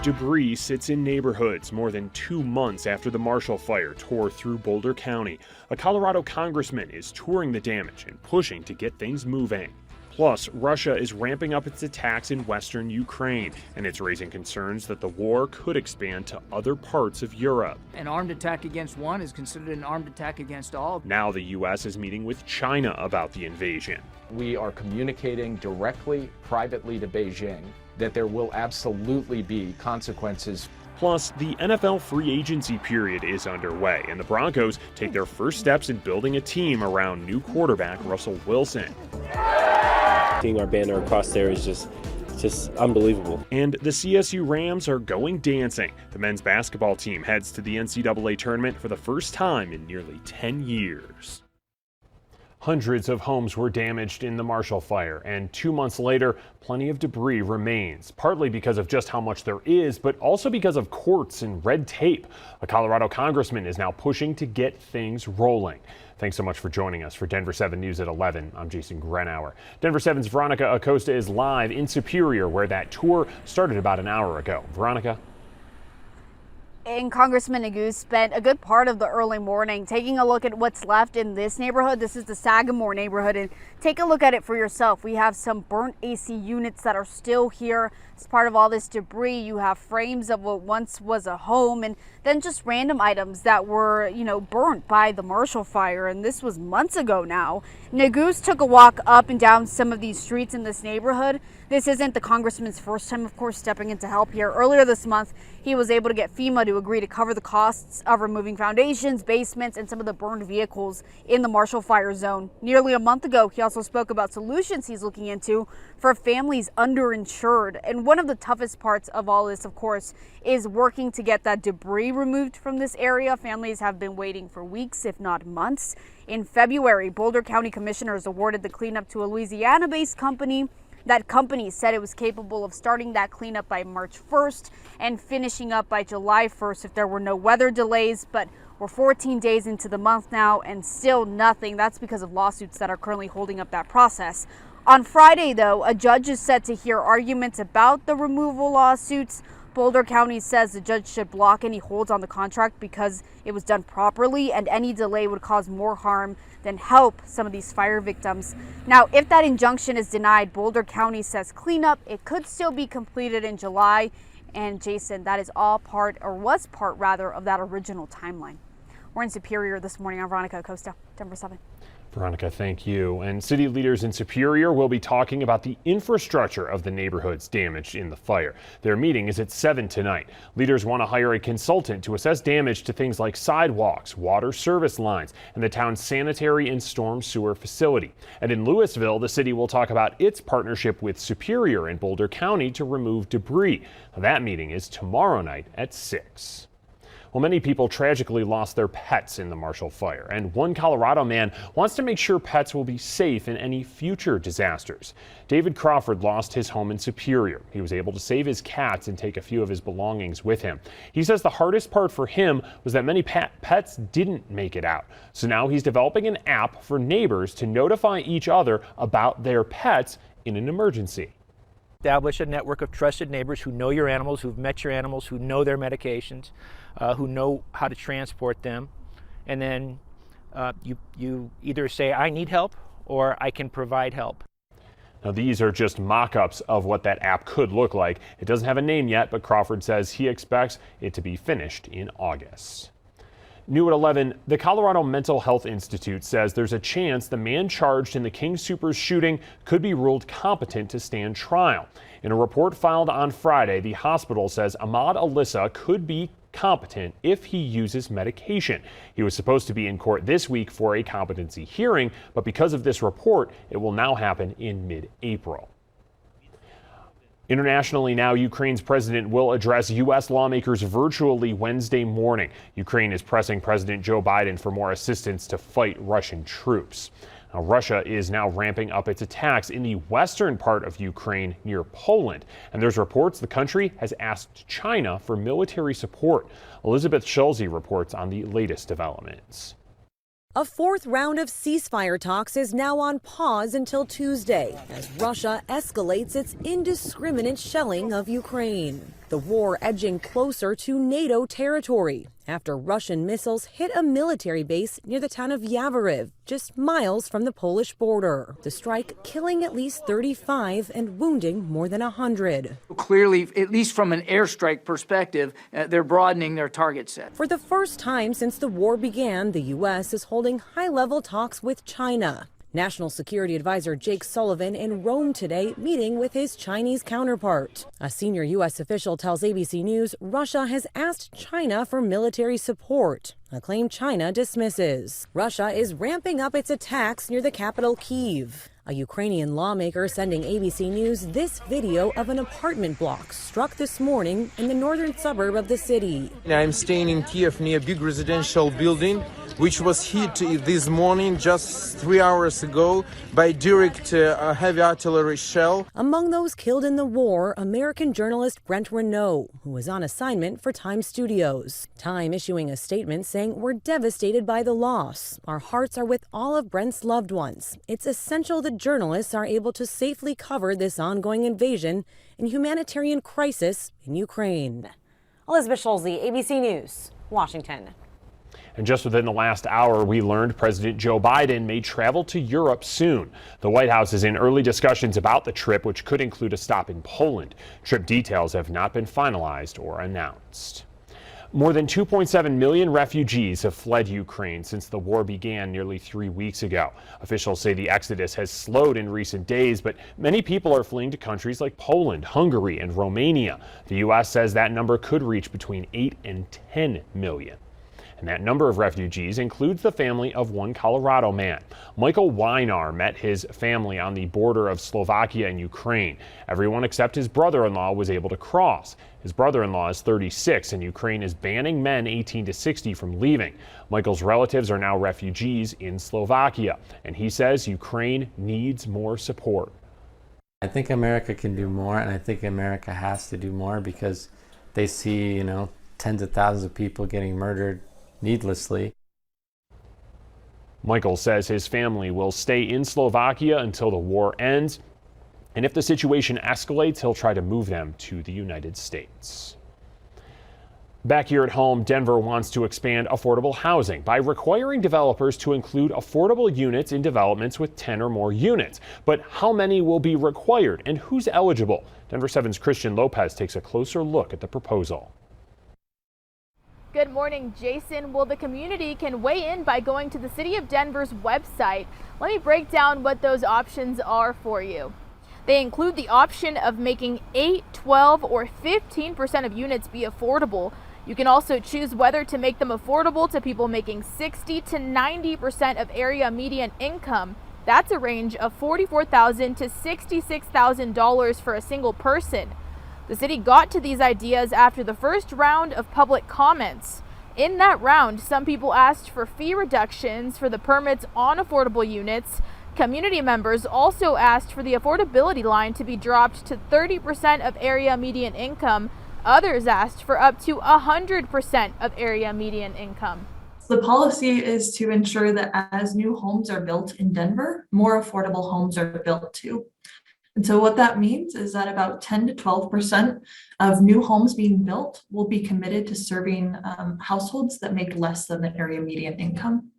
Debris sits in neighborhoods more than 2 months after the Marshall Fire tore through Boulder County. A Colorado congressman is touring the damage and pushing to get things moving. Plus, Russia is ramping up its attacks in western Ukraine, and it's raising concerns that the war could expand to other parts of Europe. An armed attack against one is considered an armed attack against all. Now the U.S. is meeting with China about the invasion. We are communicating directly, privately to Beijing that there will absolutely be consequences. Plus, the NFL free agency period is underway, and the Broncos take their first steps in building a team around new quarterback Russell Wilson. Seeing our banner across there is just unbelievable. And the CSU Rams are going dancing. The men's basketball team heads to the NCAA tournament for the first time in nearly 10 years. Hundreds of homes were damaged in the Marshall Fire, and 2 months later, plenty of debris remains, partly because of just how much there is, but also because of courts and red tape. A Colorado congressman is now pushing to get things rolling. Thanks so much for joining us for Denver 7 News at 11. I'm Jason Grenauer. Denver 7's Veronica Acosta is live in Superior, where that tour started about an hour ago. Veronica? And Congressman Goose spent a good part of the early morning taking a look at what's left in this neighborhood. This is the Sagamore neighborhood, and take a look at it for yourself. We have some burnt AC units that are still here as part of all this debris. You have frames of what once was a home, and then just random items that were, burnt by the Marshall Fire, and this was months ago now. Goose took a walk up and down some of these streets in this neighborhood. This isn't the congressman's first time, of course, stepping in to help here. Earlier this month, he was able to get FEMA to agree to cover the costs of removing foundations, basements, and some of the burned vehicles in the Marshall Fire zone. Nearly a month ago, he also spoke about solutions he's looking into for families underinsured. And one of the toughest parts of all this, of course, is working to get that debris removed from this area. Families have been waiting for weeks, if not months. In February, Boulder County commissioners awarded the cleanup to a Louisiana-based company. That company said it was capable of starting that cleanup by March 1st and finishing up by July 1st if there were no weather delays. But we're 14 days into the month now and still nothing. That's because of lawsuits that are currently holding up that process. On Friday, though, a judge is set to hear arguments about the removal lawsuits. Boulder County says the judge should block any holds on the contract because it was done properly, and any delay would cause more harm than help some of these fire victims. Now, if that injunction is denied, Boulder County says cleanup, it could still be completed in July. And Jason, that is all part, or was part rather, of that original timeline. We're in Superior this morning. I'm Veronica Acosta, Denver 7. Veronica, thank you. And city leaders in Superior will be talking about the infrastructure of the neighborhoods damaged in the fire. Their meeting is at 7 tonight. Leaders want to hire a consultant to assess damage to things like sidewalks, water service lines, and the town's sanitary and storm sewer facility. And in Louisville, the city will talk about its partnership with Superior and Boulder County to remove debris. That meeting is tomorrow night at 6. Well, many people tragically lost their pets in the Marshall Fire, and one Colorado man wants to make sure pets will be safe in any future disasters. David Crawford lost his home in Superior. He was able to save his cats and take a few of his belongings with him. He says the hardest part for him was that many pets didn't make it out. So now he's developing an app for neighbors to notify each other about their pets in an emergency. Establish a network of trusted neighbors who know your animals, who've met your animals, who know their medications, who know how to transport them. And then you either say, I need help, or I can provide help. Now, these are just mock-ups of what that app could look like. It doesn't have a name yet, but Crawford says he expects it to be finished in August. New at 11, the Colorado Mental Health Institute says there's a chance the man charged in the King Soopers shooting could be ruled competent to stand trial. In a report filed on Friday, the hospital says Ahmad Alyssa could be competent if he uses medication. He was supposed to be in court this week for a competency hearing, but because of this report, it will now happen in mid-April. Internationally now, Ukraine's president will address U.S. lawmakers virtually Wednesday morning. Ukraine is pressing President Joe Biden for more assistance to fight Russian troops. Now, Russia is now ramping up its attacks in the western part of Ukraine near Poland. And there's reports the country has asked China for military support. Elizabeth Schulze reports on the latest developments. A fourth round of ceasefire talks is now on pause until Tuesday as Russia escalates its indiscriminate shelling of Ukraine. The war edging closer to NATO territory after Russian missiles hit a military base near the town of Yavoriv, just miles from the Polish border. The strike killing at least 35 and wounding more than 100. Clearly, at least from an airstrike perspective, they're broadening their target set. For the first time since the war began, the U.S. is holding high-level talks with China. National Security Advisor Jake Sullivan in Rome today meeting with his Chinese counterpart. A senior U.S. official tells ABC News Russia has asked China for military support, a claim China dismisses. Russia is ramping up its attacks near the capital, Kyiv. A Ukrainian lawmaker sending ABC News this video of an apartment block struck this morning in the northern suburb of the city. I'm staying in Kiev near a big residential building, which was hit this morning just 3 hours ago by direct heavy artillery shell. Among those killed in the war, American journalist Brent Renaud, who was on assignment for Time Studios. Time issuing a statement saying, "We're devastated by the loss. Our hearts are with all of Brent's loved ones. It's essential that journalists are able to safely cover this ongoing invasion and humanitarian crisis in Ukraine." Elizabeth Schulze, ABC News, Washington. And just within the last hour, we learned President Joe Biden may travel to Europe soon. The White House is in early discussions about the trip, which could include a stop in Poland. Trip details have not been finalized or announced. More than 2.7 million refugees have fled Ukraine since the war began nearly 3 weeks ago. Officials say the exodus has slowed in recent days, but many people are fleeing to countries like Poland, Hungary, and Romania. The U.S. says that number could reach between 8 and 10 million. And that number of refugees includes the family of one Colorado man. Michael Weinar met his family on the border of Slovakia and Ukraine. Everyone except his brother-in-law was able to cross. His brother-in-law is 36, and Ukraine is banning men 18 to 60 from leaving. Michael's relatives are now refugees in Slovakia, and he says Ukraine needs more support. I think America can do more, and I think America has to do more because they see, tens of thousands of people getting murdered needlessly. Michael says his family will stay in Slovakia until the war ends, and if the situation escalates, he'll try to move them to the United States. Back here at home, Denver wants to expand affordable housing by requiring developers to include affordable units in developments with 10 or more units. But how many will be required and who's eligible? Denver 7's Christian Lopez takes a closer look at the proposal. Good morning, Jason. Well, the community can weigh in by going to the City of Denver's website. Let me break down what those options are for you. They include the option of making 8, 12, or 15% of units be affordable. You can also choose whether to make them affordable to people making 60 to 90% of area median income. That's a range of $44,000 to $66,000 for a single person. The city got to these ideas after the first round of public comments. In that round, some people asked for fee reductions for the permits on affordable units. Community members also asked for the affordability line to be dropped to 30% of area median income. Others asked for up to 100% of area median income. The policy is to ensure that as new homes are built in Denver, more affordable homes are built too. And so what that means is that about 10 to 12% of new homes being built will be committed to serving households that make less than the area median income.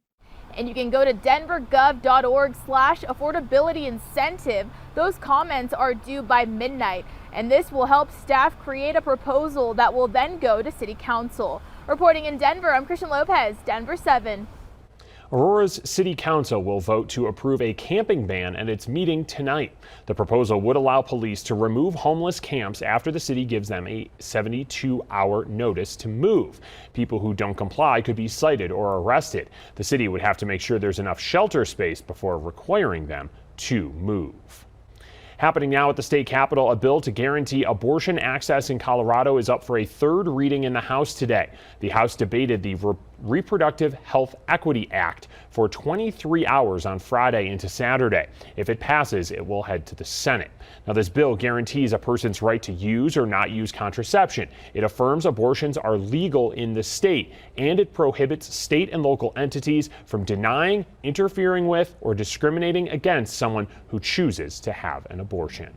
And you can go to denvergov.org/affordability incentive. Those comments are due by midnight, and this will help staff create a proposal that will then go to City Council. Reporting in Denver, I'm Christian Lopez, Denver 7. Aurora's City Council will vote to approve a camping ban at its meeting tonight. The proposal would allow police to remove homeless camps after the city gives them a 72-hour notice to move. People who don't comply could be cited or arrested. The city would have to make sure there's enough shelter space before requiring them to move. Happening now at the state capitol, a bill to guarantee abortion access in Colorado is up for a third reading in the House today. The House debated the Reproductive Health Equity Act for 23 hours on Friday into Saturday. If it passes, it will head to the Senate. Now, this bill guarantees a person's right to use or not use contraception. It affirms abortions are legal in the state, and it prohibits state and local entities from denying, interfering with, or discriminating against someone who chooses to have an abortion.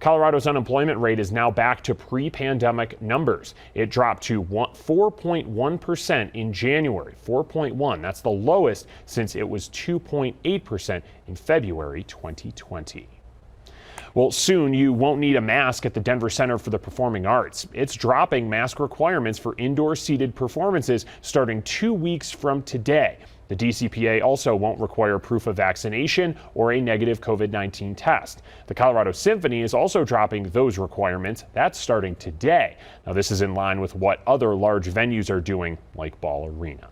Colorado's unemployment rate is now back to pre-pandemic numbers. It dropped to 4.1% in January. 4.1, that's the lowest since it was 2.8% in February 2020. Well, soon you won't need a mask at the Denver Center for the Performing Arts. It's dropping mask requirements for indoor seated performances starting 2 weeks from today. The DCPA also won't require proof of vaccination or a negative COVID-19 test. The Colorado Symphony is also dropping those requirements. That's starting today. Now, this is in line with what other large venues are doing, like Ball Arena.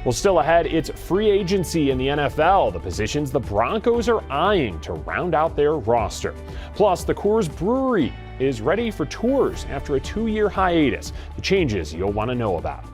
Well, still ahead, it's free agency in the NFL, the positions the Broncos are eyeing to round out their roster. Plus, the Coors Brewery is ready for tours after a 2-year hiatus. The changes you'll want to know about.